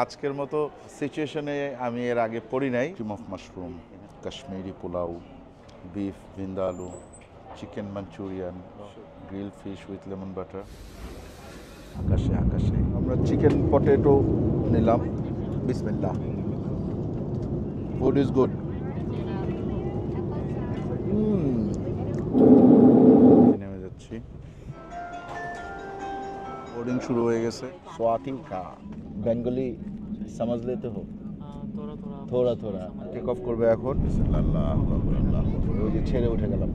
আজকের মতো সিচুয়েশনে আমি এর আগে পড়ি নাই। Cream of mushroom, Kashmiri pulao, beef vindaloo, chicken manchurian, grill fish with lemon butter. আকাশে আকাশে আমরা চিকেন পটেটো নিলাম। বিসমিল্লাহ। Food is good. নেমে যাচ্ছি। बोर्डिंग शुरू हो गए स्वाति का बेंगली समझ लेते हो थोड़ा थोड़ा टेक অফ করবে এখন বিসমিল্লাহ ওই যে ছেড়ে উঠে গেলাম।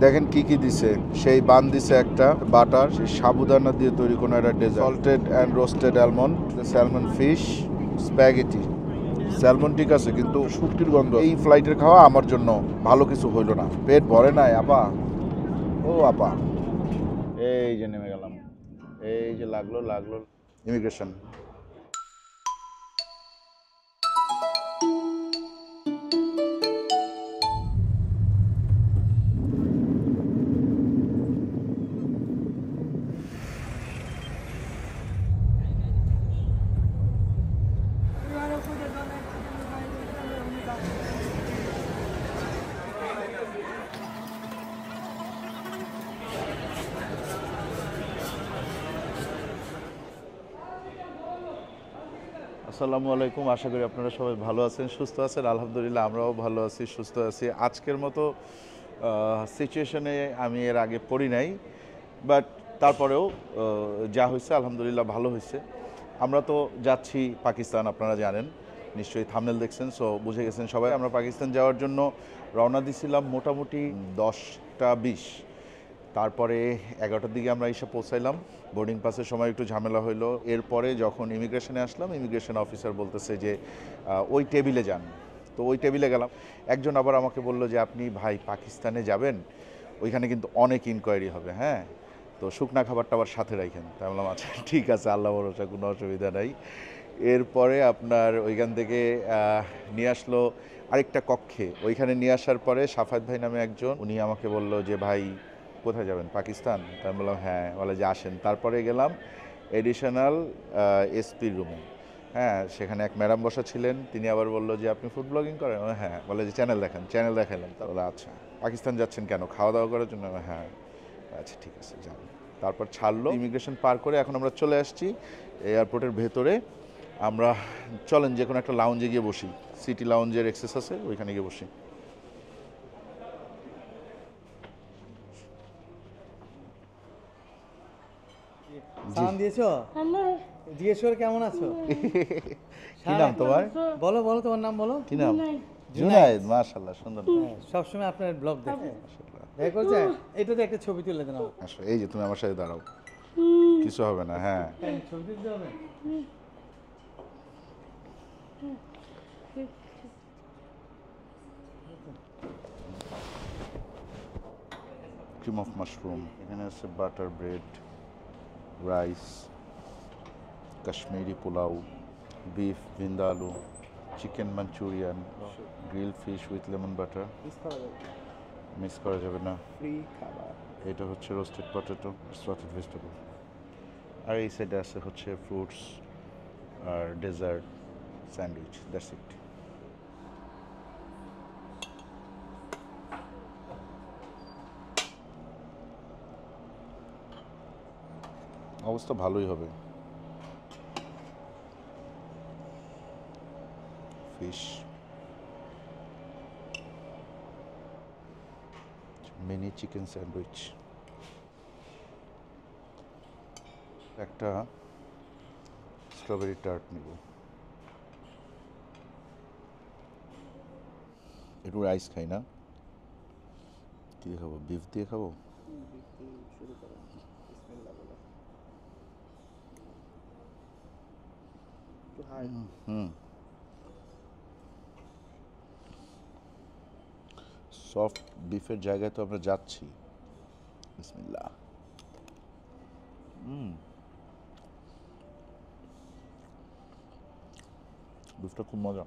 দেখেন কি কি দিছে, সেই বান দিছে একটা বাটার, সেই সাবুদানা দিয়ে তৈরি কোনো একটা dessert, salted and roasted almond, salmon fish, spaghetti. Salmon ঠিক আছে কিন্তু শুটকির গন্ধ। এই ফ্লাইটের খাওয়া আমার জন্য ভালো কিছু হইল না, পেট ভরে নাই আপা। ও আপা, এই যে নেমে গেলাম, এই যে লাগলো ইমিগ্রেশন। আসসালামু আলাইকুম, আশা করি আপনারা সবাই ভালো আছেন, সুস্থ আছেন। আলহামদুলিল্লাহ আমরাও ভালো আছি, সুস্থ আছি। আজকের মতো সিচুয়েশনে আমি এর আগে পড়ি নাই, বাট তারপরেও যা হয়েছে আলহামদুলিল্লাহ ভালো হয়েছে। আমরা তো যাচ্ছি পাকিস্তান, আপনারা জানেন নিশ্চয়ই, থাম্বনেল দেখছেন, সো বুঝে গেছেন সবাই। আমরা পাকিস্তান যাওয়ার জন্য রওনা দিছিলাম মোটামুটি 10টা 20। তারপরে 11টার দিকে আমরা এসে পৌঁছাইলাম। বোর্ডিং পাসের সময় একটু ঝামেলা হইলো। এরপরে যখন ইমিগ্রেশনে আসলাম, ইমিগ্রেশন অফিসার বলতেছে যে ওই টেবিলে যান। তো ওই টেবিলে গেলাম। একজন আবার আমাকে বলল যে আপনি ভাই পাকিস্তানে যাবেন, ওইখানে কিন্তু অনেক ইনকোয়ারি হবে, হ্যাঁ, তো শুকনা খাবারটা আবার সাথে রাখেন। তাই বললাম আচ্ছা ঠিক আছে, আল্লাহ ভরসা, কোনো অসুবিধা নাই। এরপরে আপনার ওইখান থেকে নিয়ে আসলো আরেকটা কক্ষে। ওইখানে নিয়ে আসার পরে সাফায়েত ভাই নামে একজন, উনি আমাকে বলল যে ভাই কোথায় যাবেন, পাকিস্তান? তাই আমি বললাম হ্যাঁ। বলে যে আসেন। তারপরে গেলাম এডিশনাল এসপির রুমে। হ্যাঁ, সেখানে এক ম্যাডাম বসা ছিলেন, তিনি আবার বললো যে আপনি ফুড ব্লগিং করেন? হ্যাঁ। বলে যে চ্যানেল দেখান, চ্যানেল দেখালাম। তাহলে আচ্ছা পাকিস্তান যাচ্ছেন কেন, খাওয়া দাওয়া করার জন্য? হ্যাঁ। আচ্ছা ঠিক আছে যান। তারপর ছাড়লো। ইমিগ্রেশন পার করে এখন আমরা চলে আসছি এয়ারপোর্টের ভেতরে। আমরা চলেন যে কোনো একটা লাউঞ্জে গিয়ে বসি, সিটি লাউঞ্জের অ্যাক্সেস আছে, ওইখানে গিয়ে বসি। সালাম দিয়েছো? জিজ্ঞেস করে কেমন আছো? কি নাম তোমার? বলো বলো, তোমার নাম বলো। কি নাম? জুনায়েদ। মাশাআল্লাহ, সুন্দর। সবসময় আপনার ব্লগ দেখে মাশাআল্লাহ। দেখা করছে। এটাতে একটা ছবি তুলে দেন আমার। আসো, এই যে তুমি আমার সাথে দাঁড়াও, কিছু হবে না। হ্যাঁ, ছবি তুলতে হবে। ক্রিম অফ মাশরুম, এখানে আছে butter bread, rice, Kashmiri pulao, beef vindaloo, chicken manchurian, grill fish with lemon butter. মিস করা যাবে না। এটা হচ্ছে রোস্টেড পটেটো, সটেড ভেজিটেবল। আর এই সাইডে আছে হচ্ছে ফ্রুটস আর ডেজার্ট, স্যান্ডউইচ, দ্যাটস ইট। অবস্থা ভালোই হবে। ফিশ, মিনি চিকেন স্যান্ডউইচ, একটা স্ট্রবেরি টার্ট নিব, একটু রাইস খাই না। কি খাবো, বিফ দিয়ে খাবো? হুম, সফট বিফের জায়গায় তো আমরা যাচ্ছি। বিসমিল্লাহ। বিফটা খুব মজা।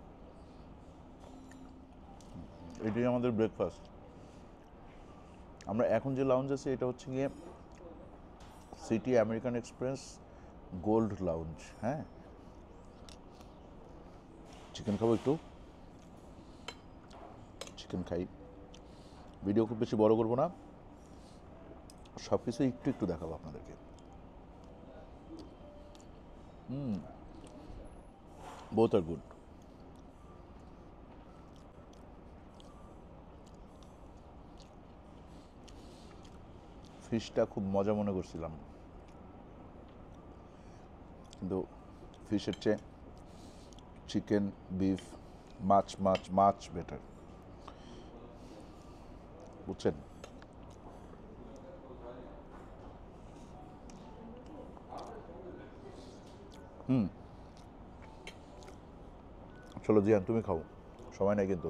এটাই আমাদের ব্রেকফাস্ট। আমরা এখন যে লাউঞ্জ আছে এটা হচ্ছে গিয়ে city American express gold lounge. হ্যাঁ, চিকেন খাবো একটু, চিকেন খাই। ভিডিও খুব বেশি বড় করবো না, সব কিছু একটু একটু দেখাবো আপনাদেরকে। বোথ আর গুড। ফিশটা খুব মজা মনে করছিলাম, কিন্তু ফিশের চেয়ে চিকেন, বিফ, মাছ মাছ মাছ বেটার, বুঝছেন? চলো জিয়ান তুমি খাও, সময় নাই কিন্তু।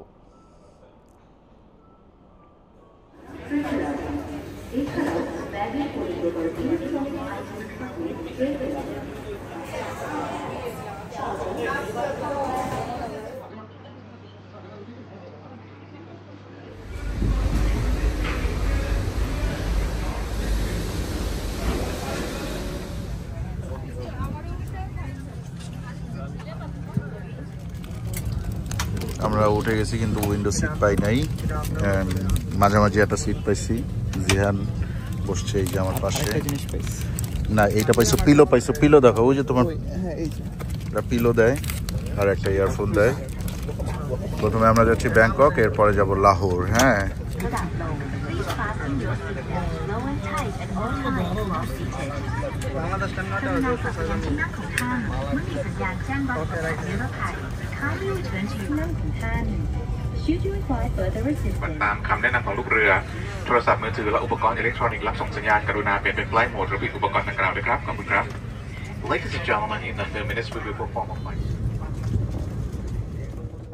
আমরা উঠে গেছি কিন্তু উইন্ডো সিট পাই নাই, মাঝামাঝি একটা সিট পাইছি। জিহান বসছে এই যে আমার পাশে। না এইটা পাইছো, পিলো পাইছো, পিলো দেখো, ওই যে তোমার পিলো দেয় আর একটা ইয়ারফোন দেয়। প্রথমে আমরা যাচ্ছি ব্যাংকক, এরপরে যাব Lahore. হ্যাঁ,ตามคำแนะนำของลูกเรือโทรศัพท์มือถือและอุปกรณ์อิเล็กทรอนิกส์รับส่งสัญญาณกรุณาเปลี่ยนเป็น flight mode หรือปิดอุปกรณ์ดังกล่าวด้วยครับขอบคุณครับ Ladies and gentlemen, in a few minutes we will perform a flight.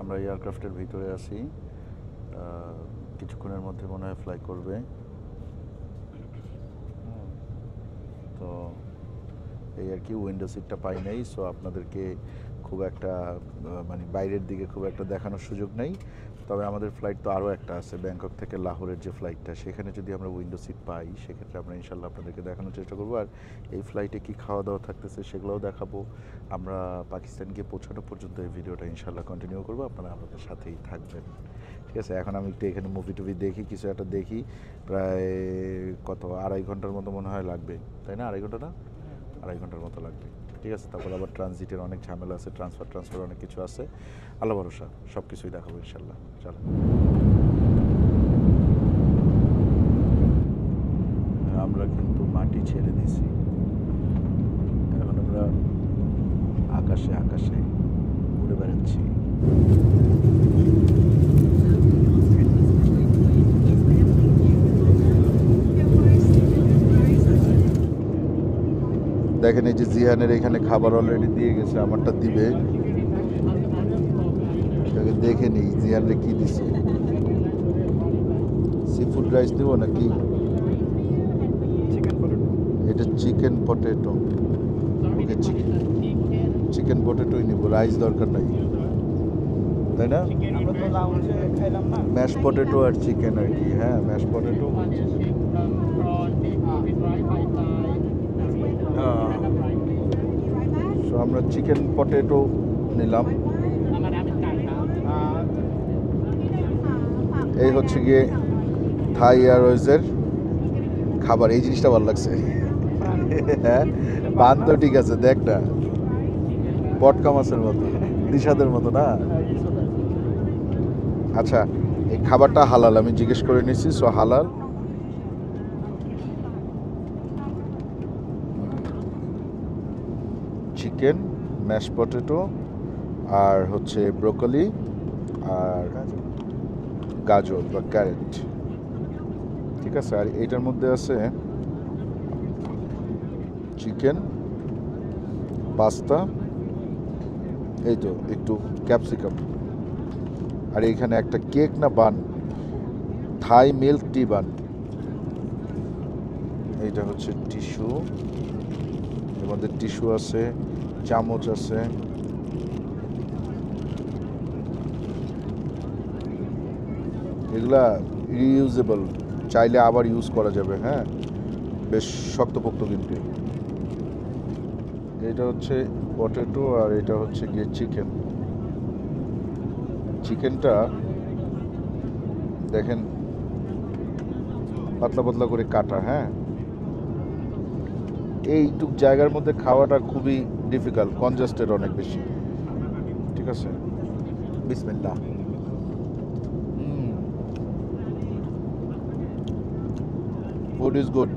আমরা এয়ারক্রাফটের ভিতরে আছি, কিছুক্ষণের মধ্যে মনে হয় ফ্লাই করবে। তো এই আর কি, উইন্ডো সিটটা পাই নাই, সো আপনাদেরকে খুব একটা মানে বাইরের দিকে খুব একটা দেখানোর সুযোগ নেই। তবে আমাদের ফ্লাইট তো আরও একটা আছে, ব্যাংকক থেকে লাহোরের যে ফ্লাইটটা, সেখানে যদি আমরা উইন্ডো সিট পাই সেক্ষেত্রে আমরা ইনশাল্লাহ আপনাদেরকে দেখানোর চেষ্টা করবো। আর এই ফ্লাইটে কি খাওয়া দাওয়া থাকতেছে সেগুলোও দেখাবো। আমরা পাকিস্তান গিয়ে পৌঁছানো পর্যন্ত এই ভিডিওটা ইনশাল্লাহ কন্টিনিউ করবো, আপনারা আমাদের সাথেই থাকবেন। ঠিক আছে, এখন আমি একটু এখানে মুভি টুভি দেখি, কিছু একটা দেখি। প্রায় কত 2.5 ঘন্টার মতো মনে হয় লাগবে, তাই না? 2.5 ঘন্টা না, 2.5 ঘন্টার মতো লাগবে। ঠিক আছে, তারপর আবার ট্রানজিটের অনেক ঝামেলা আছে, ট্রান্সফার অনেক কিছু আছে। আল্লাহ ভরসা, সব কিছুই দেখাবো ইনশাল্লাহ। চলো, আমরা কিন্তু মাটি ছেড়ে দিছি, এখন আমরা আকাশে আকাশে উড়ে বেড়াচ্ছি। দেখেন এই যে জিহানের এখানে খাবার অলরেডি দিয়ে গেছে, আমারটা দিবে, দেখে নিই জিহানরে কি দিছে। সি ফুড রাইস দেবো নাকি? এটা চিকেন পটেটো। ওকে, চিকেন পটেটোই নিব, রাইস দরকার নাই, তাই না? ম্যাশ পটেটো আর চিকেন আর কি। হ্যাঁ, ম্যাশ পটেটো। সো আমরা চিকেন পটেটো নিলাম। এই হচ্ছে গিয়ে থাই এয়ারওয়েজের খাবার। এই জিনিসটা ভালো লাগছে। হ্যাঁ, পান তো ঠিক আছে, দেখ না, পটকা মাছের মতো, দিশাদের মতো না। আচ্ছা, এই খাবারটা হালাল, আমি জিজ্ঞেস করে নিয়েছি, সো হালাল। চিকেন, ম্যাশ পটেটো, আর হচ্ছে ব্রোকলি, আর গাজর বা ক্যারেট। ঠিক আছে, আর এইটার মধ্যে আছে চিকেন, পাস্তা, এই তো একটু ক্যাপসিকাম, আর এইখানে একটা কেক না বান, থাই মিল্ক টি বান। এইটা হচ্ছে টিস্যু, এর মধ্যে টিস্যু আছে, চামচ আছে। এগুলা রিইউজেবল, চাইলে আবার ইউজ করা যাবে। হ্যাঁ, বেশ শক্তপোক্ত কিন্তু। এটা হচ্ছে পটেটো আর এটা হচ্ছে গিয়ে চিকেন। চিকেনটা দেখেন পাতলা পাতলা করে কাটা, হ্যাঁ। এইটুক জায়গার মধ্যে খাওয়াটা খুবই ডিফিকাল্ট, কনজাস্টেড অনেক বেশি। ঠিক আছে, বিসমিল্লাহ। Food is good.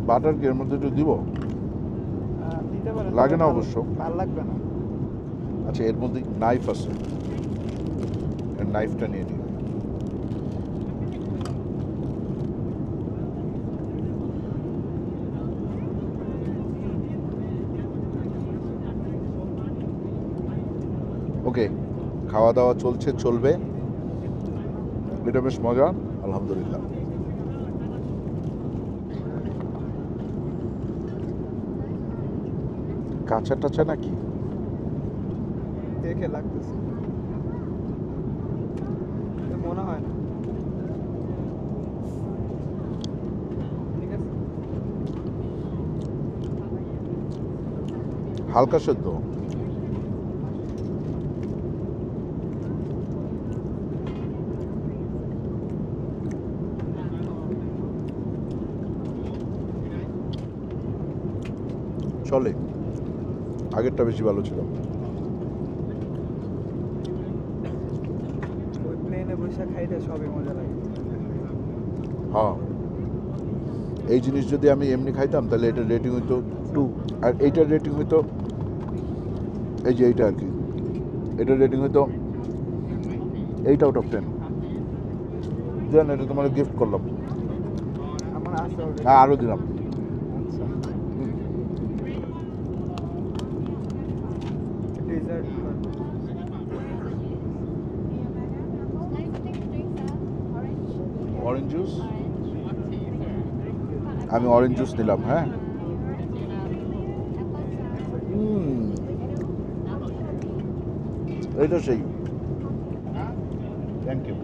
বাটার কি এর মধ্যে একটু দিব? দিতে পারেন, লাগে না অবশ্য। ভালো লাগবে না। আচ্ছা, এর মধ্যে নাইফ আছে, নাইফটা নিয়ে নিই। ওকে, খাওয়া দাওয়া চলছে, চলবে। এটা বেশ মজা, আলহামদুলিল্লাহ। কাঁচা টাচা নাকি? দেখে লাগতেছে, মনে হয় না। ঠিক আছে, হালকা সেদ্ধ। চলে, আগেরটা বেশি ভালো ছিল। ওই প্লেনে বসে খাইতে সবই মজা লাগে। হ্যাঁ, এই জিনিস যদি আমি এমনি খাইতাম তাহলে এটার রেটিং হইতো 2, আর এইটার রেটিং হইতো, এই যে এইটা আর কি, এটার রেটিং হইতো 8 out of 10। দেন এটা তোমার গিফট করলাম। আমার আছে already। হ্যাঁ, আরও দিলাম। ডেজার্ট অরেঞ্জ জুস, আমি অরেঞ্জ জুস নিলাম। হ্যাঁ, এইটা সেই। Thank you.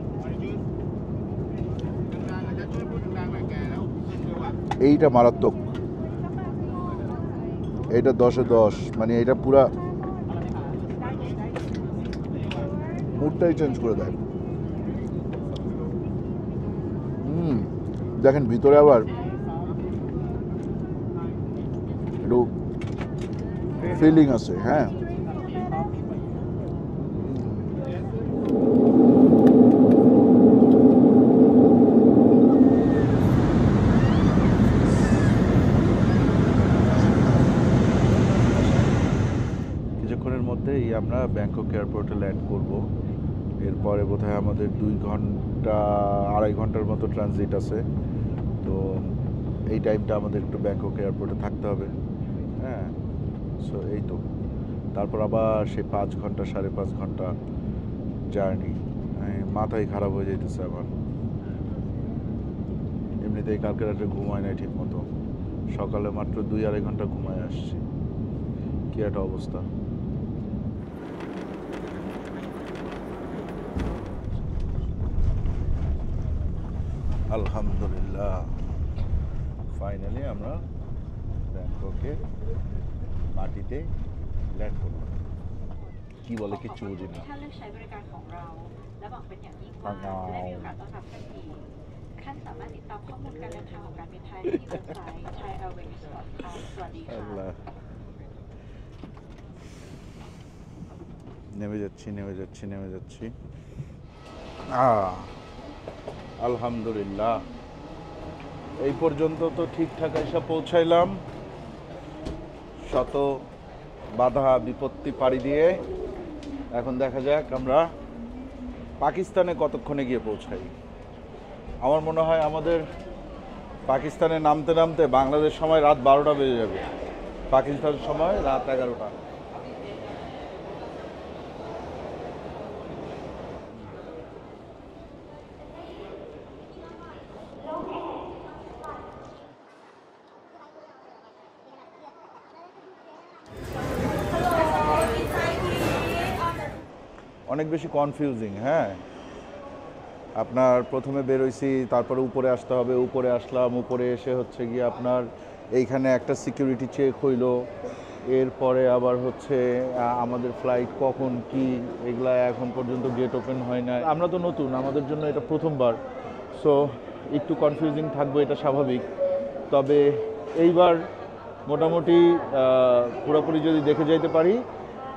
এইটা মারাত্মক, এইটা 10-এ 10, মানে এইটা পুরা মুডটাই চেঞ্জ করে দেয়। দেখেন ভিতরে আবার একটু ফিলিং আছে। হ্যাঁ, কিছুক্ষণের মধ্যেই আমরা ব্যাংকক এয়ারপোর্টে ল্যান্ড করব। এরপরে বোধহয় আমাদের 2-2.5 ঘন্টার মতো ট্রানজিট আছে। তো এই টাইমটা আমাদের একটু ব্যাংকক এয়ারপোর্টে থাকতে হবে। হ্যাঁ, সো এই তো, তারপর আবার সে 5 ঘন্টা 5.5 ঘন্টা জার্নি। মাথাই খারাপ হয়ে যাইতেছে আমার। এমনিতেই কালকে রাত্রে ঘুমায় নাই ঠিক মতো, সকালে মাত্র 2-2.5 ঘন্টা ঘুমায় আসছি। কি একটা অবস্থা। আলহামদুলিল্লাহ, ফাইনালি আমরা ব্যাংককে মাটিতে ল্যান্ড করলাম। কি বলে কিচ্ছু বুঝি না। ท่านเลือกใช้บริการของเราและหวังเป็นอย่างยิ่งว่าจะได้มีโอกาสต้อนรับท่านอีกท่านสามารถติดตามข้อมูลการเดินทางของการบินไทยที่เว็บไซต์ thaiairways.com สวัสดีค่ะ আল্লাহ, নেমে যাচ্ছি। আলহামদুলিল্লাহ, এই পর্যন্ত তো ঠিকঠাক এসে পৌঁছাইলাম, শত বাধা বিপত্তি পাড়ি দিয়ে। এখন দেখা যাক আমরা পাকিস্তানে কতক্ষণে গিয়ে পৌঁছাই। আমার মনে হয় আমাদের পাকিস্তানে নামতে নামতে বাংলাদেশ সময় রাত 12টা বেজে যাবে, পাকিস্তান সময় রাত 11টা। অনেক বেশি কনফিউজিং। হ্যাঁ, আপনার প্রথমে বেরোইছি, তারপরে উপরে আসতে হবে, উপরে আসলাম, উপরে এসে হচ্ছে গিয়ে আপনার এইখানে একটা সিকিউরিটি চেক হইলো, এরপরে আবার হচ্ছে আমাদের ফ্লাইট কখন কি, এগুলা এখন পর্যন্ত গেট ওপেন হয় না। আমরা তো নতুন, আমাদের জন্য এটা প্রথমবার, সো একটু কনফিউজিং থাকবে, এটা স্বাভাবিক। তবে এইবার মোটামুটি পুরোপুরি যদি দেখে যাইতে পারি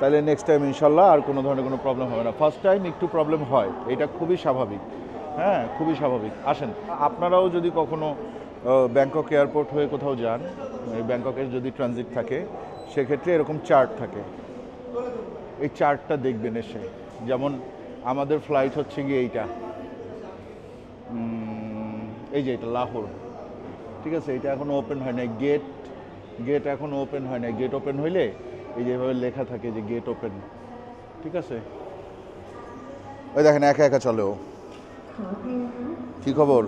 তাহলে নেক্সট টাইম ইনশাল্লাহ আর কোনো ধরনের কোনো প্রবলেম হবে না। ফার্স্ট টাইম একটু প্রবলেম হয়, এটা খুবই স্বাভাবিক। হ্যাঁ, খুবই স্বাভাবিক। আসেন, আপনারাও যদি কখনো ব্যাংকক এয়ারপোর্ট হয়ে কোথাও যান, ব্যাংককের যদি ট্রানজিট থাকে, সেক্ষেত্রে এরকম চার্ট থাকে, এই চার্টটা দেখবেন এসে। যেমন আমাদের ফ্লাইট হচ্ছে গিয়ে এইটা, এই যে এটা লাহোর, ঠিক আছে, এটা এখনো ওপেন হয় নাই, গেট এখনো ওপেন হয় নাই। গেট ওপেন হইলে এই যেভাবে লেখা থাকে যে গেট ওপেন, ঠিক আছে। ওই দেখেন একা একা চলে ও। কি খবর?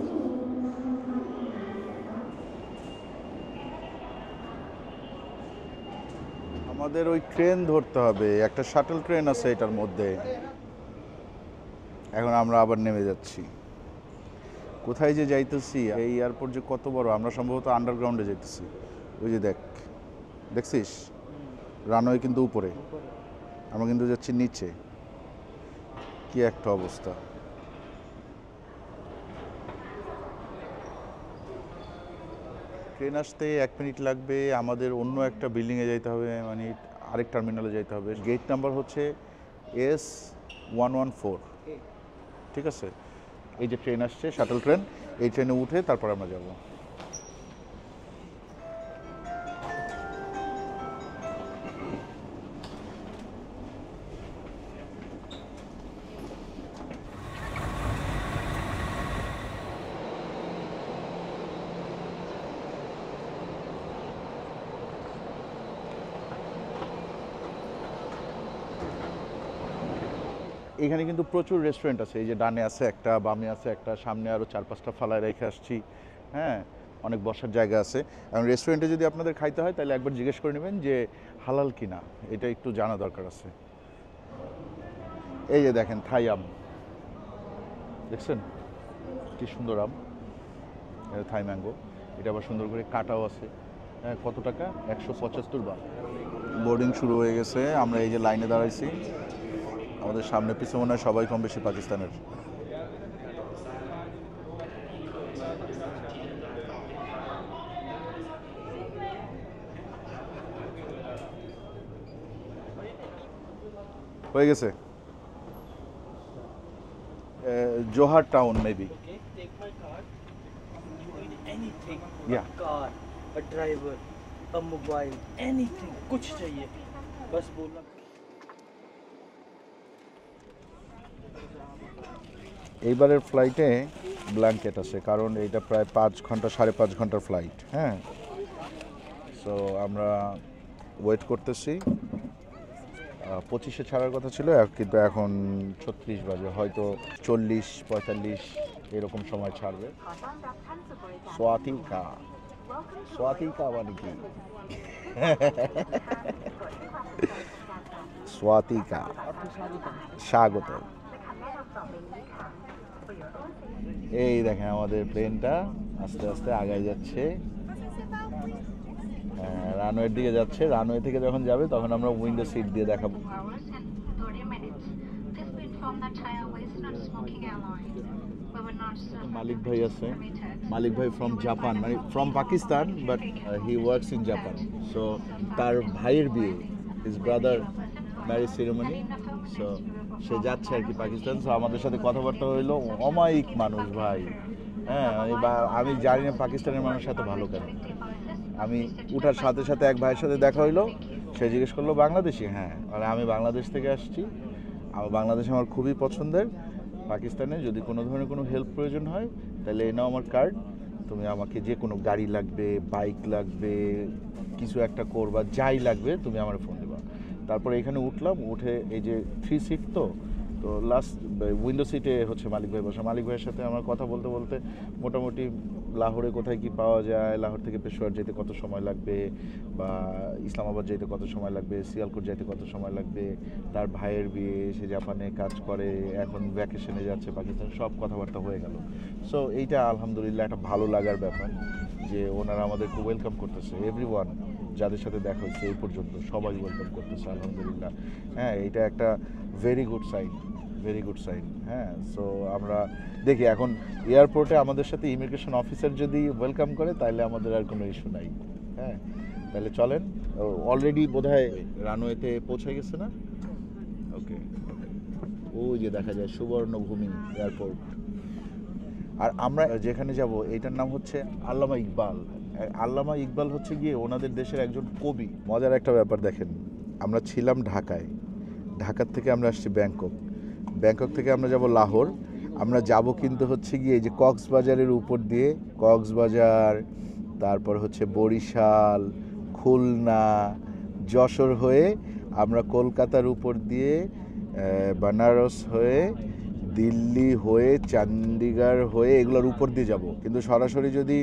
আমাদের ওই ট্রেন ধরতে হবে, একটা শাটল ট্রেন আছে এটার মধ্যে। এখন আমরা আবার নেমে যাচ্ছি। কোথায় যে যাইতেছি, এই এয়ারপোর্ট যে কত বড়, আমরা সম্ভবত আন্ডারগ্রাউন্ডে যাইতেছি। ওই যে দেখছিস রানওয়ে কিন্তু উপরে, আমরা কিন্তু যাচ্ছি নিচে। কি একটা অবস্থা। ট্রেন আসতে 1 মিনিট লাগবে। আমাদের অন্য একটা বিল্ডিংয়ে যাইতে হবে, মানে আরেক টার্মিনালে যাইতে হবে। গেট নাম্বার হচ্ছে S114, ঠিক আছে। এই যে ট্রেন আসছে, শাটল ট্রেন, এই ট্রেনে উঠে তারপর আমরা যাব। এখানে কিন্তু প্রচুর রেস্টুরেন্ট আছে। এই যে ডানে আছে একটা, বামে আছে একটা, সামনে আরও 4-5টা ফালায় রেখে আসছি। হ্যাঁ, অনেক বসার জায়গা আছে। এবং রেস্টুরেন্টে যদি আপনাদের খাইতে হয় তাহলে একবার জিজ্ঞেস করে নেবেন যে হালাল কিনা, এটা একটু জানা দরকার আছে। এই যে দেখেন থাই আম, দেখছেন কি সুন্দর আম, এটা থাই ম্যাঙ্গো। এটা আবার সুন্দর করে কাটাও আছে। হ্যাঁ, কত টাকা? 175 বাট। বোর্ডিং শুরু হয়ে গেছে, আমরা এই যে লাইনে দাঁড়াইছি। আমাদের সামনে পিছনে মনে হয় সবাই কম বেশি পাকিস্তানের। হয়ে গেছে Johar town maybe. Take my card. You need anything. Yeah. A car, a driver, a mobile, anything. कुछ चाहिए. बस बोलना. এইবারের ফ্লাইটে ব্ল্যাঙ্কেট আছে, কারণ এইটা প্রায় 5 ঘন্টা 5.5 ঘন্টার ফ্লাইট। হ্যাঁ, সো আমরা ওয়েট করতেছি। 25-এ ছাড়ার কথা ছিল, কিন্তু এখন 36 বাজে, হয়তো 40-45 এরকম সময় ছাড়বে। সোয়াতিকা মানে কি? সোয়াতিকা, স্বাগত। এই দেখেন আমাদের প্লেনটা আস্তে আস্তে আগায় যাচ্ছে, রানওয়ের দিকে যাচ্ছে। রানওয়ে থেকে যখন যাবে তখন আমরা উইন্ডো সিট দিয়ে দেখাবো। মালিক ভাই আছে, মালিক ভাই ফ্রম জাপান, মানে from Pakistan, but he works in Japan. So তার ভাইয়ের বিয়ে, his brother marriage ceremony, so সে যাচ্ছে আর কি পাকিস্তান। সো আমাদের সাথে কথাবার্তা হইলো। অমায়িক মানুষ ভাই। হ্যাঁ, আমি জানি না পাকিস্তানের মানুষ এত ভালো কেন। আমি উঠার সাথে সাথে এক ভাইয়ের সাথে দেখা হইলো, সে জিজ্ঞেস করলো বাংলাদেশি? হ্যাঁ, মানে আমি বাংলাদেশ থেকে আসছি, বাংলাদেশ আমার খুবই পছন্দের। পাকিস্তানে যদি কোনো ধরনের কোনো হেল্প প্রয়োজন হয় তাহলে এই নাও আমার কার্ড, তুমি আমাকে যে কোনো গাড়ি লাগবে, বাইক লাগবে, কিছু একটা করবা, যাই লাগবে তুমি আমার ফোন দেবা। তারপরে এখানে উঠলাম, উঠে এই যে 3 সিট, তো লাস্ট উইন্ডো সিটে হচ্ছে মালিক ভাই বসা। মালিক ভাইয়ের সাথে আমার কথা বলতে বলতে মোটামুটি লাহোরে কোথায় কি পাওয়া যায়, লাহোর থেকে পেশোয়ার যেতে কত সময় লাগবে, বা ইসলামাবাদ যেতে কত সময় লাগবে, সিয়ালকোট যেতে কত সময় লাগবে, তার ভাইয়ের বিয়ে, সে জাপানে কাজ করে, এখন ভ্যাকেশনে যাচ্ছে পাকিস্তান, সব কথাবার্তা হয়ে গেল। সো এইটা আলহামদুলিল্লাহ একটা ভালো লাগার ব্যাপার যে ওনারা আমাদেরকে ওয়েলকাম করতেছে। এভরিওয়ান যাদের সাথে দেখা হয়েছে এই পর্যন্ত সবাই ওয়েলকাম করতেছে আলহামদুলিল্লাহ। হ্যাঁ, এটা একটা very good sign, very good sign. হ্যাঁ, সো আমরা দেখি এখন এয়ারপোর্টে আমাদের সাথে ইমিগ্রেশন অফিসার যদি ওয়েলকাম করে তাহলে আমাদের আর কোনো ইস্যু নাই। হ্যাঁ, তাহলে চলেন। অলরেডি বোধহয় রানওয়েতে পৌঁছে গেছে না? ওকে, ওই যে দেখা যায় সুবর্ণভূমি এয়ারপোর্ট। আর আমরা যেখানে যাব এটার নাম হচ্ছে আল্লামা ইকবাল। আল্লামা ইকবাল হচ্ছে গিয়ে ওনাদের দেশের একজন কবি। মজার একটা ব্যাপার দেখেন, আমরা ছিলাম ঢাকায়, ঢাকার থেকে আমরা আসছি ব্যাংকক, ব্যাংকক থেকে আমরা যাব লাহোর। আমরা যাব কিন্তু হচ্ছে গিয়ে এই যে কক্সবাজারের উপর দিয়ে, কক্সবাজার, তারপর হচ্ছে বরিশাল, খুলনা, যশোর হয়ে আমরা কলকাতার উপর দিয়ে বেনারস হয়ে, দিল্লি হয়ে, চণ্ডীগড় হয়ে এগুলোর উপর দিয়ে যাব। কিন্তু সরাসরি যদি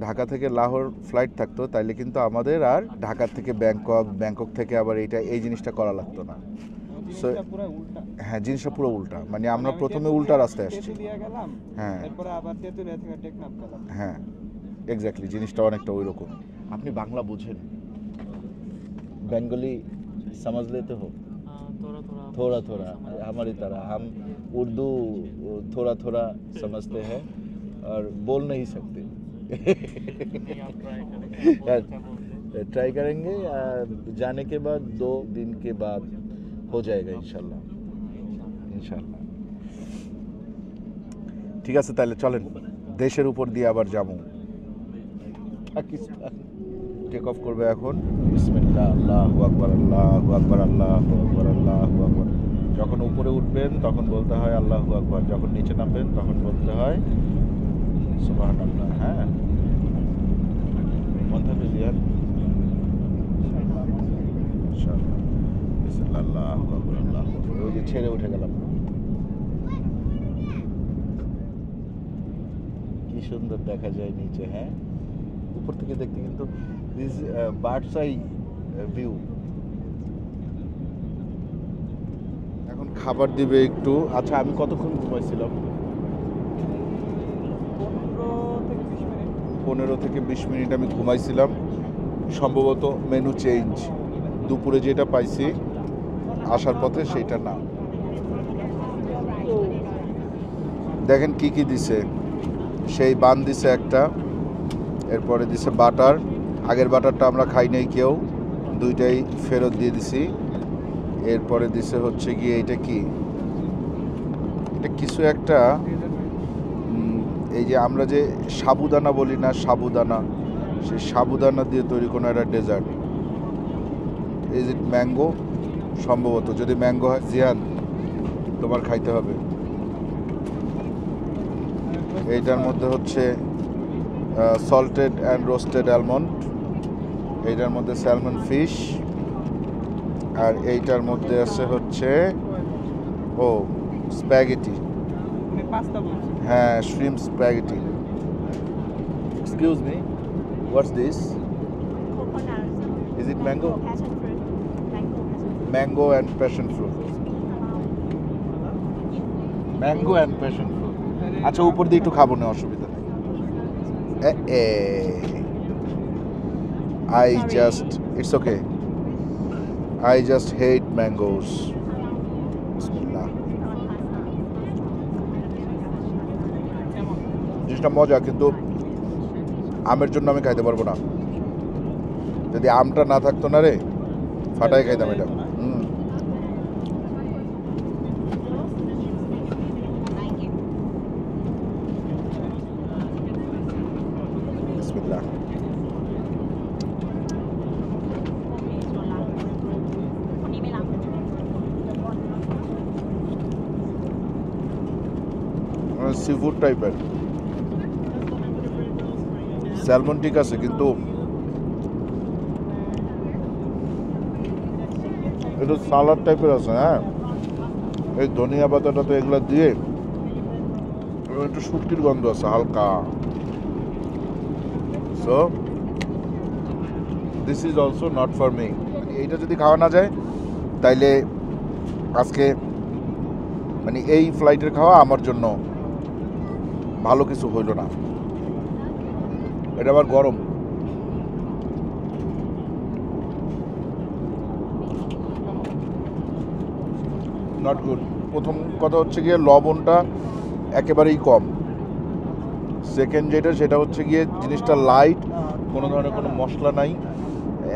ঢাকা থেকে লাহোর ফ্লাইট থাকতো তাহলে কিন্তু আমাদের আর ঢাকা থেকে ব্যাংকক, ব্যাংকক থেকে আবার এই জিনিসটা করা লাগতো না। হ্যাঁ, জিনিসটা পুরো উল্টা, মানে আমরা প্রথমে উল্টা রাস্তায় আসছি। হ্যাঁ হ্যাঁ, এক্স্যাক্টলি, জিনিসটা অনেকটা ওই রকম। আপনি বাংলা বুঝেন? বেঙ্গলি समझ लेते हो? थोड़ा थोड़ा हमारी तरह हम उर्दू थोड़ा थोड़ा समझते हैं और बोल नहीं सकते। ट्राई करेंगे, जाने के बाद 2 दिन के बाद हो जाएगा इंशाल्लाह, इंशाल्लाह। ঠিক আছে, তাহলে চলেন দেশের উপর দিয়ে আবার যাবো পাকিস্তান। টেক অফ করবে এখন। বিসমিল্লাহ, আল্লাহু আকবার, আল্লাহু আকবার, আল্লাহু আকবার, আল্লাহু আকবার। যখন উপরে উঠবেন তখন বলতে হয় আল্লাহু আকবার, যখন নিচে নামবেন তখন বলতে হয় সুবহানাল্লাহ। হ্যাঁ, মন থাকবে জিয়ান ইনশাআল্লাহ। বিসমিল্লাহ, আল্লাহু আকবার, আল্লাহু আকবার। ওই যে ছেড়ে উঠে গেলাম, কি সুন্দর দেখা যায় নিচে। হ্যাঁ, উপর থেকে দেখতে কিন্তু দিস বার্ডস আই ভিউ। এখন খাবার দিবে একটু। আচ্ছা, আমি কতক্ষণ ঘুমাইছিলাম? 15 থেকে 20 মিনিট আমি ঘুমাইছিলাম। সম্ভবত মেনু চেঞ্জ, দুপুরে যেটা পাইছি আসার পথে সেইটা না। দেখেন কি কি দিছে। সেই বান দিছে একটা, এরপরে দিছে বাটার। আগের বাটারটা আমরা খাই নাই কেউ, দুইটাই ফেরত দিয়ে দিছি। এরপরে দিছে হচ্ছে গিয়ে এটা কি, এটা কিছু একটা, এই যে আমরা যে সাবুদানা বলি না, সাবুদানা, সেই সাবুদানা দিয়ে তৈরি কোনো একটা ডেজার্ট। Is it mango? সম্ভবত, যদি ম্যাঙ্গো হয় জিয়ান তোমার খাইতে হবে। এইটার মধ্যে হচ্ছে সল্টেড অ্যান্ড রোস্টেড অ্যালমন্ড, এইটার মধ্যে স্যালমন ফিশ, আর এইটার মধ্যে আছে হচ্ছে ও স্প্যাগেটি। হ্যাঁ, shrimp spaghetti. Excuse me, what's this? Is it mango? Mango and passion fruit. Mango and passion fruit. আচ্ছা, উপর দিয়ে একটু খাবো না, অসুবিধা নেই। I just, it's okay. I just hate mangoes. Bismillah. জিনিসটা মজা, কিন্তু আমের জন্য আমি খাইতে পারবো না। যদি আমটা না থাকতো না রে, ফাটাই খাইতাম এটা। বিসমিল্লাহ। সি ফুড টাইপের। স্যালমন ঠিক আছে, কিন্তু একটু সালাড টাইপের আছে। হ্যাঁ, এই ধনিয়া পাতাটা তো এগুলো দিয়ে একটু শুটকির গন্ধ আছে হালকা। So this is also not for me. এইটা যদি খাওয়া না যায় তাইলে আজকে মানে এই ফ্লাইটের খাওয়া আমার জন্য ভালো কিছু হইল না। এটা আবার গরম। Not good. প্রথম কথা হচ্ছে গিয়ে লবণটা একেবারেই কম। সেকেন্ড যেটা সেটা হচ্ছে গিয়ে জিনিসটা লাইট, কোনো ধরনের কোনো মশলা নাই,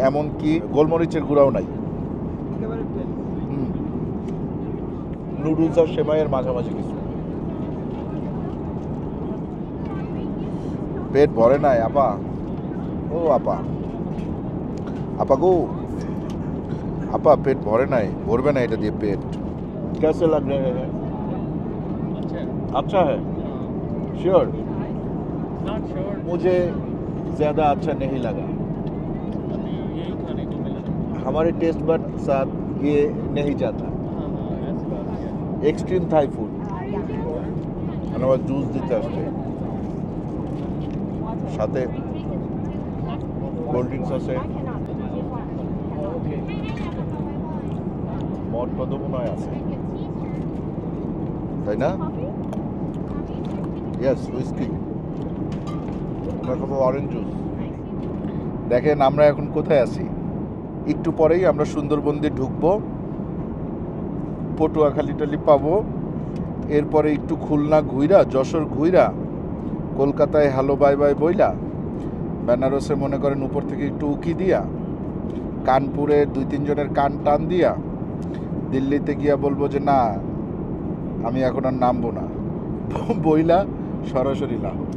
এমনকি গোলমরিচের গুঁড়াও নাই। নুডলস আর সেমাইয়ের মাঝামাঝি কিছু। পেট ভরে নাই আপা। ও আপা, আপা গো, আপা পেট ভরে নাই, ভরবে না এটা দিয়ে পেট। कैसे लग रहे हैं? अच्छा है, श्योर? Not sure. मुझे ज़्यादा अच्छा नहीं लगा। अभी यही खाने को मिला। हमारे टेस्ट बड साथ ये नहीं जाता। हाँ ऐसी बात है। Extreme Thai food. আবার জুস দিতে আসছে, সাথে কোল্ড ড্রিঙ্কস আছে, মদ টদ মনে হয় আছে, তাই না? Yes, whisky. আমরা খাবো অরেঞ্জ জুস। দেখেন আমরা এখন কোথায় আছি। একটু পরেই আমরা সুন্দরবন দিয়ে ঢুকবো, পটুয়াখালী টালি পাবো, এরপরে একটু খুলনা ঘুইরা, যশোর ঘুইরা, কলকাতায় হ্যালো বাই বাই বইলা, বেনারসে মনে করেন উপর থেকে একটু উকি দিয়া, কানপুরে 2-3 জনের কান টান দিয়া, দিল্লিতে গিয়া বলবো যে না আমি এখন আর নামবো না, বইলা সরাসরি লাহোর।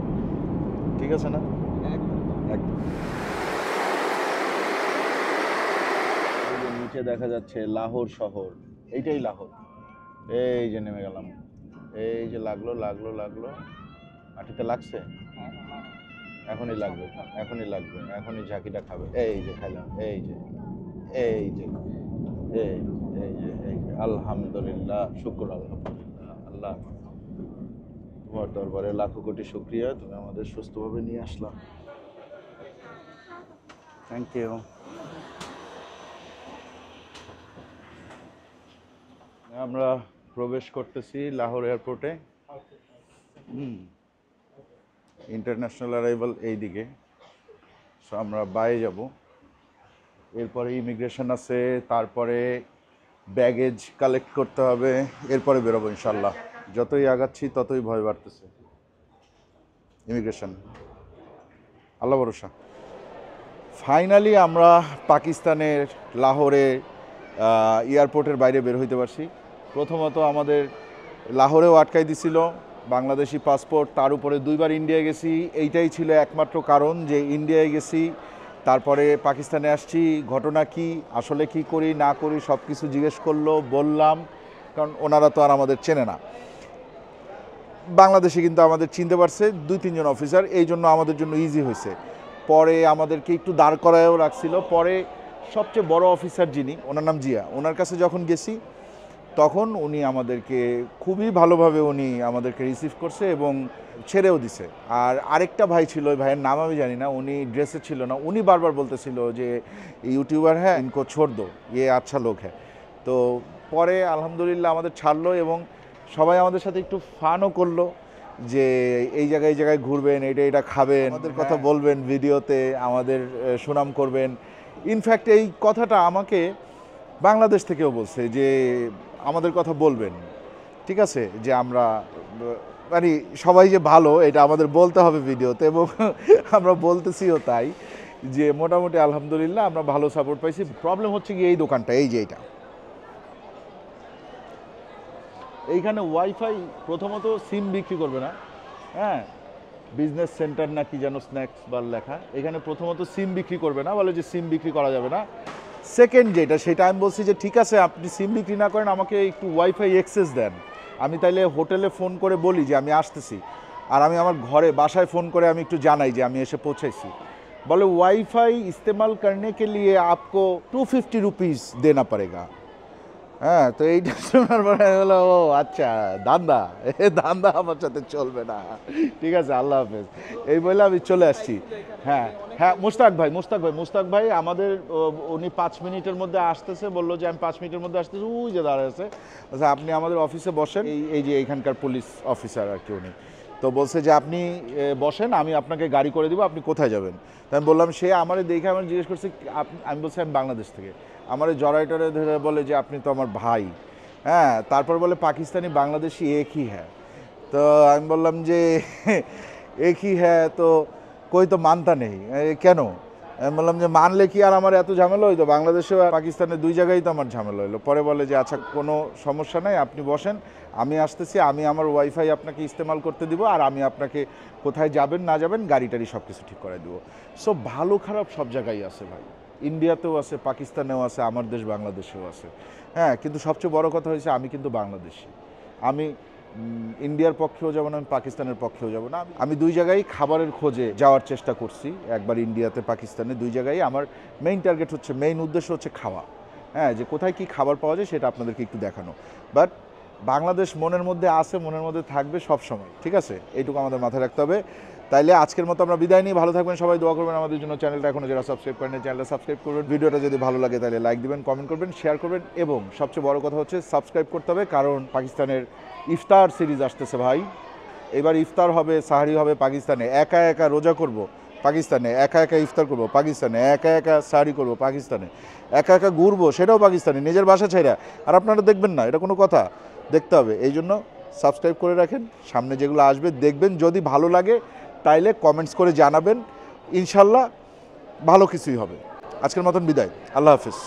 ঠিক আছে না? একদম। নিচে দেখা যাচ্ছে লাহোর শহর, এইটাই লাহোর। এই যে নেমে গেলাম, এই যে লাগলো লাগলো লাগলো, মাটিতে লাগছে, এখনই লাগবে, এখনই লাগবে, এখনই ঝাঁকিটা খাবে। এই যে খাইলাম, এই যে এই যে এই এই যে এই যে আলহামদুলিল্লাহ, শুকর আলহামদুলিল্লাহ। আল্লাহ তোমার দরবারে লাখো কোটি শুকরিয়া, তুমি আমাদের সুস্থভাবে নিয়ে আসলা। Thank you. আমরা প্রবেশ করতেছি লাহোর এয়ারপোর্টে। ইন্টারন্যাশনাল অ্যারাইভাল এইদিকে, সো আমরা বাইরে যাব, এরপরে ইমিগ্রেশন আছে, তারপরে ব্যাগেজ কালেক্ট করতে হবে, এরপরে বেরোবো ইনশাল্লাহ। যতই আগাচ্ছি ততই ভয় বাড়তেছে। ইমিগ্রেশন, আল্লাহ ভরসা। ফাইনালি আমরা পাকিস্তানের লাহোরে এয়ারপোর্টের বাইরে বের হইতে পারছি। প্রথমত আমাদের লাহোরেও আটকাই দিছিল বাংলাদেশি পাসপোর্ট, তার উপরে 2বার ইন্ডিয়া গেছি। এইটাই ছিল একমাত্র কারণ যে ইন্ডিয়ায় গেছি, তারপরে পাকিস্তানে আসছি, ঘটনা কি, আসলে কি করি না করি সব কিছু জিজ্ঞেস করলো, বললাম, কারণ ওনারা তো আর আমাদের চেনে না। বাংলাদেশে কিন্তু আমাদের চিনতে পারছে 2-3 জন অফিসার, এই জন্য আমাদের জন্য ইজি হয়েছে। পরে আমাদেরকে একটু দাঁড় করায়ও রাখছিল। পরে সবচেয়ে বড় অফিসার যিনি, ওনার নাম জিয়া, ওনার কাছে যখন গেছি তখন উনি আমাদেরকে খুবই ভালোভাবে উনি আমাদেরকে রিসিভ করছে এবং ছেড়েও দিছে। আর আরেকটা ভাই ছিল, ওই ভাইয়ের নাম আমি জানি না, উনি ড্রেসে ছিল না, উনি বারবার বলতেছিল যে ইউটিউবার হ্যাঁ ইনকো ছোড় দো, ইয়ে আচ্ছা লোক হ্যাঁ। তো পরে আলহামদুলিল্লাহ আমাদের ছাড়লো এবং সবাই আমাদের সাথে একটু ফানও করলো যে এই জায়গায় ঘুরবেন, এটা খাবেন, আমাদের কথা বলবেন ভিডিওতে, আমাদের সুনাম করবেন। ইনফ্যাক্ট এই কথাটা আমাকে বাংলাদেশ থেকেও বলছে যে আমাদের কথা বলবেন, ঠিক আছে, যে আমরা মানে সবাই যে ভালো এটা আমাদের বলতে হবে ভিডিওতে, এবং আমরা বলতেছিও তাই, যে মোটামুটি আলহামদুলিল্লাহ আমরা ভালো সাপোর্ট পাইছি। প্রবলেম হচ্ছে কি এই দোকানটা, এই যে এইটা, এইখানে ওয়াইফাই প্রথমত সিম বিক্রি করবে না, হ্যাঁ, বিজনেস সেন্টার না কি যেন স্ন্যাক্স বার লেখা, এখানে প্রথমত সিম বিক্রি করবে না, বলে যে সিম বিক্রি করা যাবে না। সেকেন্ড যেটা, সেটা আমি বলছি যে ঠিক আছে আপনি সিম বিক্রি না করেন, আমাকে একটু ওয়াইফাই অ্যাক্সেস দেন, আমি তাইলে হোটেলে ফোন করে বলি যে আমি আসতেছি, আর আমি আমার ঘরে বাসায় ফোন করে আমি একটু জানাই যে আমি এসে পৌঁছাইছি। बोले वाईफाई इस्तेमाल करने के लिए आपको 250 रुपीज़ देना पड़ेगा। হ্যাঁ, তো এইটা শোনার পরে হলো ও আচ্ছা দান্দা, এ দান্দা আমার সাথে চলবে না, ঠিক আছে আল্লাহ হাফেজ এই বলে আমি চলে আসছি। হ্যাঁ হ্যাঁ, মুস্তাক ভাই আমাদের উনি 5 মিনিটের মধ্যে আসতেছে, বললো যে আমি 5 মিনিটের মধ্যে আসতেছি, ওই যে দাঁড়ায় আছে। আচ্ছা আপনি আমাদের অফিসে বসেন, এই যে এইখানকার পুলিশ অফিসার আর কি উনি, তো বলছে যে আপনি বসেন, আমি আপনাকে গাড়ি করে দিব, আপনি কোথায় যাবেন। তাই আমি বললাম, সে আমারে দেখে আমার জিজ্ঞেস করছে আমি বলছি আমি বাংলাদেশ থেকে। আমার জড়াইটরে ধরে বলে যে আপনি তো আমার ভাই। হ্যাঁ, তারপর বলে পাকিস্তানি বাংলাদেশি একই হ্যাঁ। তো আমি বললাম যে একই হ্যাঁ, তো কই তো মানতা নেই, কেন? আমি বললাম যে মানলে কি আর আমার এত ঝামেলা হইতো, বাংলাদেশে আর পাকিস্তানে 2 জায়গায় তো আমার ঝামেলা হইলো। পরে বলে যে আচ্ছা কোনো সমস্যা নাই, আপনি বসেন, আমি আসতেছি, আমি আমার ওয়াইফাই আপনাকে ইস্তেমাল করতে দিব, আর আমি আপনাকে কোথায় যাবেন না যাবেন গাড়ি টাড়ি সব কিছু ঠিক করে দেবো। সো ভালো খারাপ সব জায়গায় আছে ভাই, ইন্ডিয়াতেও আছে, পাকিস্তানেও আছে, আমার দেশ বাংলাদেশেও আছে। হ্যাঁ, কিন্তু সবচেয়ে বড় কথা হয়েছে আমি কিন্তু বাংলাদেশি, আমি ইন্ডিয়ার পক্ষেও যাব না, আমি পাকিস্তানের পক্ষেও যাব না, আমি 2 জায়গায় খাবারের খোঁজে যাওয়ার চেষ্টা করছি, একবার ইন্ডিয়াতে পাকিস্তানে, 2 জায়গায় আমার মেইন টার্গেট হচ্ছে, মেইন উদ্দেশ্য হচ্ছে খাওয়া। হ্যাঁ, যে কোথায় কি খাবার পাওয়া যায় সেটা আপনাদেরকে একটু দেখানো। বাট বাংলাদেশ মনের মধ্যে আছে, মনের মধ্যে থাকবে সব সময়, ঠিক আছে, এইটুকু আমাদের মাথায় রাখতে হবে। তাইলে আজকের মতো আমরা বিদায় নিই, ভালো থাকবেন সবাই, দোয়া করবেন আমাদের জন্য। চ্যানেলটা এখনো যারা সাবস্ক্রাইব করেন চ্যানেলটা সাবস্ক্রাইব করবেন, ভিডিওটা যদি ভালো লাগে তাহলে লাইক দিবেন, কমেন্ট করবেন, শেয়ার করবেন, এবং সবচেয়ে বড় কথা হচ্ছে সাবস্ক্রাইব করতে হবে, কারণ পাকিস্তানের ইফতার সিরিজ আসতেছে ভাই। এবার ইফতার হবে, সাহারি হবে পাকিস্তানে, একা একা রোজা করব পাকিস্তানে, একা একা ইফতার করব পাকিস্তানে, একা একা সাহারি করব পাকিস্তানে, একা একা ঘুরবো সেটাও পাকিস্তানে, নিজের বাসা ছাইরা। আর আপনারা দেখবেন না, এটা কোনো কথা, দেখতে হবে। এই জন্য সাবস্ক্রাইব করে রাখেন, সামনে যেগুলো আসবে দেখবেন, যদি ভালো লাগে তাইলে কমেন্টস করে জানাবেন, ইনশাল্লাহ ভালো কিছুই হবে। আজকের মতন বিদায়, আল্লাহ হাফিজ।